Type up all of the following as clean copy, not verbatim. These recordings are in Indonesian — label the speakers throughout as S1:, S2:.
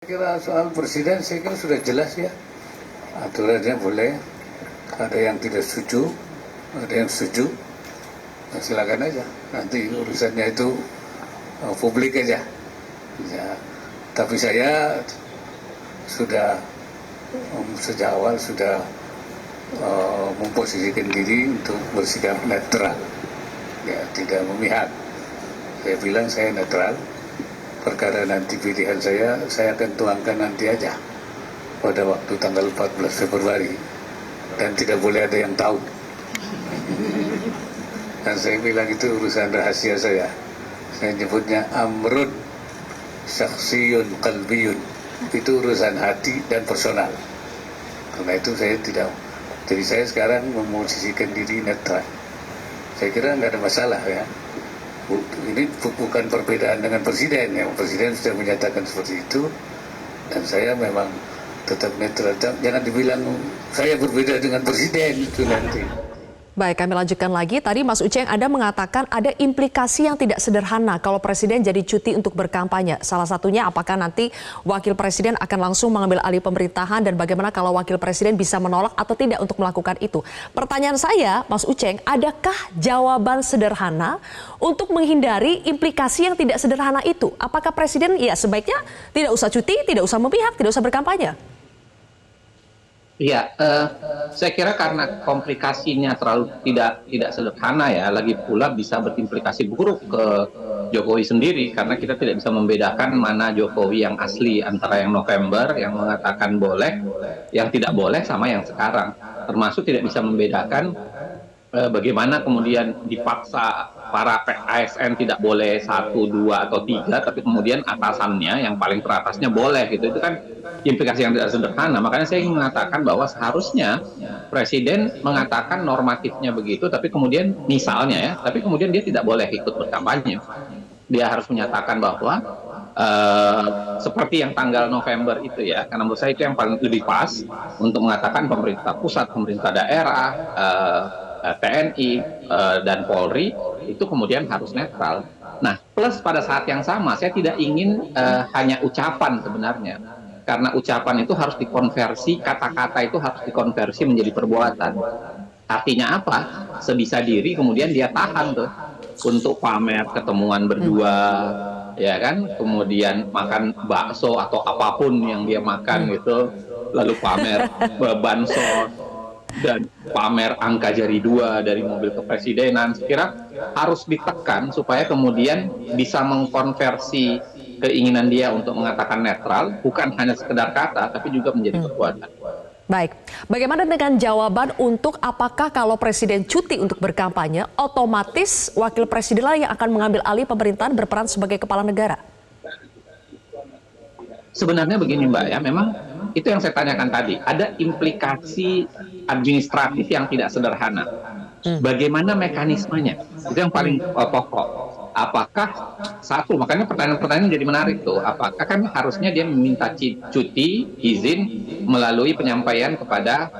S1: Kira soal presiden saya kira sudah jelas ya, aturannya boleh, ada yang tidak setuju, ada yang setuju, nah, silakan aja, nanti urusannya itu publik aja ya. Tapi saya sudah sejak awal sudah memposisikan diri untuk bersikap netral ya, tidak memihak. Saya bilang saya netral. Perkara nanti pilihan saya akan tuangkan nanti aja pada waktu tanggal 14 Februari dan tidak boleh ada yang tahu. Dan saya bilang itu urusan rahasia saya nyebutnya amrun syakhsiyun qalbiyun, itu urusan hati dan personal. Karena itu saya tidak, jadi saya sekarang memosisikan diri netral. Saya kira nggak ada masalah ya. Ini bukan perbedaan dengan presiden, yang presiden sudah menyatakan seperti itu, dan saya memang tetap netral. Jangan dibilang saya berbeda dengan presiden itu nanti.
S2: Baik, kami lanjutkan lagi. Tadi Mas Uceng, Anda mengatakan ada implikasi yang tidak sederhana kalau presiden jadi cuti untuk berkampanye. Salah satunya apakah nanti wakil presiden akan langsung mengambil alih pemerintahan, dan bagaimana kalau wakil presiden bisa menolak atau tidak untuk melakukan itu. Pertanyaan saya, Mas Uceng, adakah jawaban sederhana untuk menghindari implikasi yang tidak sederhana itu? Apakah presiden ya sebaiknya tidak usah cuti, tidak usah memihak, tidak usah berkampanye?
S3: Iya, saya kira karena komplikasinya terlalu tidak sederhana ya, lagi pula bisa berimplikasi buruk ke Jokowi sendiri, karena kita tidak bisa membedakan mana Jokowi yang asli antara yang November yang mengatakan boleh, yang tidak boleh, sama yang sekarang. Termasuk tidak bisa membedakan bagaimana kemudian dipaksa para ASN tidak boleh 1, 2, atau 3, tapi kemudian atasannya yang paling teratasnya boleh gitu. Itu kan implikasi yang tidak sederhana. Makanya saya ingin mengatakan bahwa seharusnya presiden mengatakan normatifnya begitu, tapi kemudian misalnya ya, tapi kemudian dia tidak boleh ikut berkampanye. Dia harus menyatakan bahwa seperti yang tanggal November itu ya, karena menurut saya itu yang paling lebih pas untuk mengatakan pemerintah pusat, pemerintah daerah, TNI dan Polri itu kemudian harus netral. Nah, plus pada saat yang sama saya tidak ingin hanya ucapan sebenarnya, karena ucapan itu harus dikonversi, kata-kata itu harus dikonversi menjadi perbuatan. Artinya apa? Sebisa diri kemudian dia tahan tuh untuk pamer ketemuan berdua, ya kan? Kemudian makan bakso atau apapun yang dia makan gitu, lalu pamer bansos dan pamer angka jari 2 dari mobil kepresidenan. Saya kira harus ditekan supaya kemudian bisa mengkonversi keinginan dia untuk mengatakan netral, bukan hanya sekedar kata, tapi juga menjadi perbuatan.
S2: Baik, bagaimana dengan jawaban untuk apakah kalau presiden cuti untuk berkampanye, otomatis wakil presiden lah yang akan mengambil alih pemerintahan berperan sebagai kepala negara?
S3: Sebenarnya begini Mbak ya, memang itu yang saya tanyakan tadi, ada implikasi administratif yang tidak sederhana. Bagaimana mekanismenya? Itu yang paling pokok. Apakah satu, makanya pertanyaan-pertanyaan jadi menarik tuh, apakah kan harusnya dia meminta cuti, izin melalui penyampaian kepada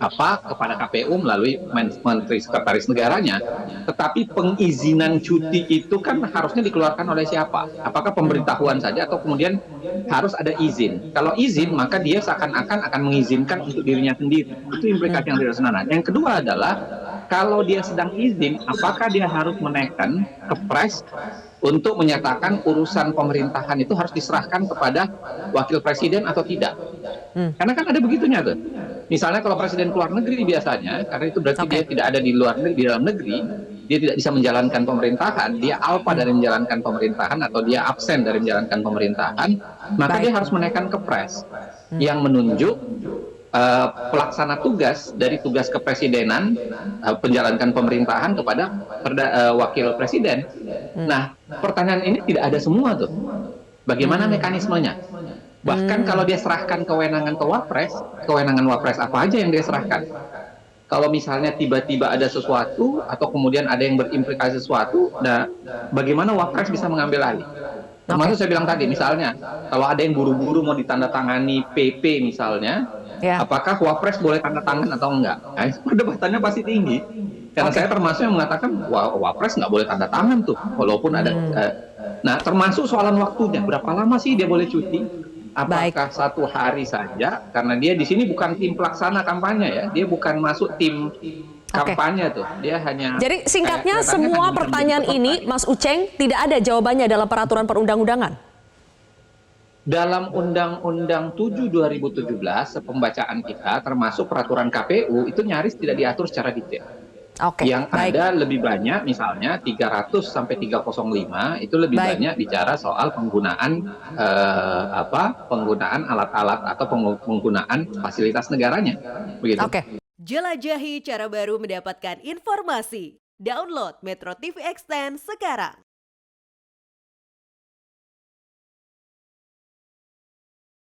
S3: kepada KPU melalui Menteri Sekretaris Negaranya, tetapi pengizinan cuti itu kan harusnya dikeluarkan oleh siapa? Apakah pemberitahuan saja atau kemudian harus ada izin? Kalau izin, maka dia seakan-akan akan mengizinkan untuk dirinya sendiri. Itu implikasi yang tidak sederhana. Yang kedua adalah, kalau dia sedang izin, apakah dia harus menaikkan kepres untuk menyatakan urusan pemerintahan itu harus diserahkan kepada wakil presiden atau tidak? Karena kan ada begitunya tuh. Misalnya kalau presiden keluar negeri biasanya, karena itu berarti dia tidak ada di luar negeri, di dalam negeri, dia tidak bisa menjalankan pemerintahan, dia alpa dari menjalankan pemerintahan atau dia absen dari menjalankan pemerintahan, maka dia harus menaikkan kepres yang menunjuk pelaksana tugas dari tugas kepresidenan, menjalankan pemerintahan kepada wakil presiden. Nah, pertanyaan ini tidak ada semua tuh. Bagaimana mekanismenya? Bahkan kalau dia serahkan kewenangan ke Wapres, kewenangan Wapres apa aja yang dia serahkan? Kalau misalnya tiba-tiba ada sesuatu atau kemudian ada yang berimplikasi sesuatu, nah bagaimana Wapres bisa mengambil alih? Termasuk saya bilang tadi, misalnya kalau ada yang buru-buru mau ditandatangani PP misalnya, apakah Wapres boleh tanda tangan atau enggak? Nah, perdebatannya pasti tinggi. Karena
S2: Oke.
S3: saya termasuk yang mengatakan wapres nggak boleh tanda tangan tuh, walaupun ada. Nah, termasuk soalan waktunya, berapa lama sih dia boleh cuti? Apakah 1 hari saja? Karena dia di sini bukan tim pelaksana kampanye ya, dia bukan masuk tim kampanye tuh, dia hanya.
S2: Jadi singkatnya
S3: kelihatannya
S2: semua
S3: hanya menjadi
S2: pertanyaan
S3: peserta.
S2: ini, Mas Uceng, tidak ada jawabannya dalam peraturan perundang-undangan?
S3: Dalam Undang-Undang 7 2017, pembacaan kita termasuk peraturan KPU itu nyaris tidak diatur secara detail.
S2: Oke,
S3: Yang
S2: baik.
S3: ada lebih banyak misalnya 300 sampai 305 itu lebih
S2: Baik.
S3: banyak bicara soal penggunaan penggunaan alat-alat atau penggunaan fasilitas negaranya. Begitu.
S2: Oke.
S4: Jelajahi cara baru mendapatkan informasi. Download Metro TV Extend sekarang.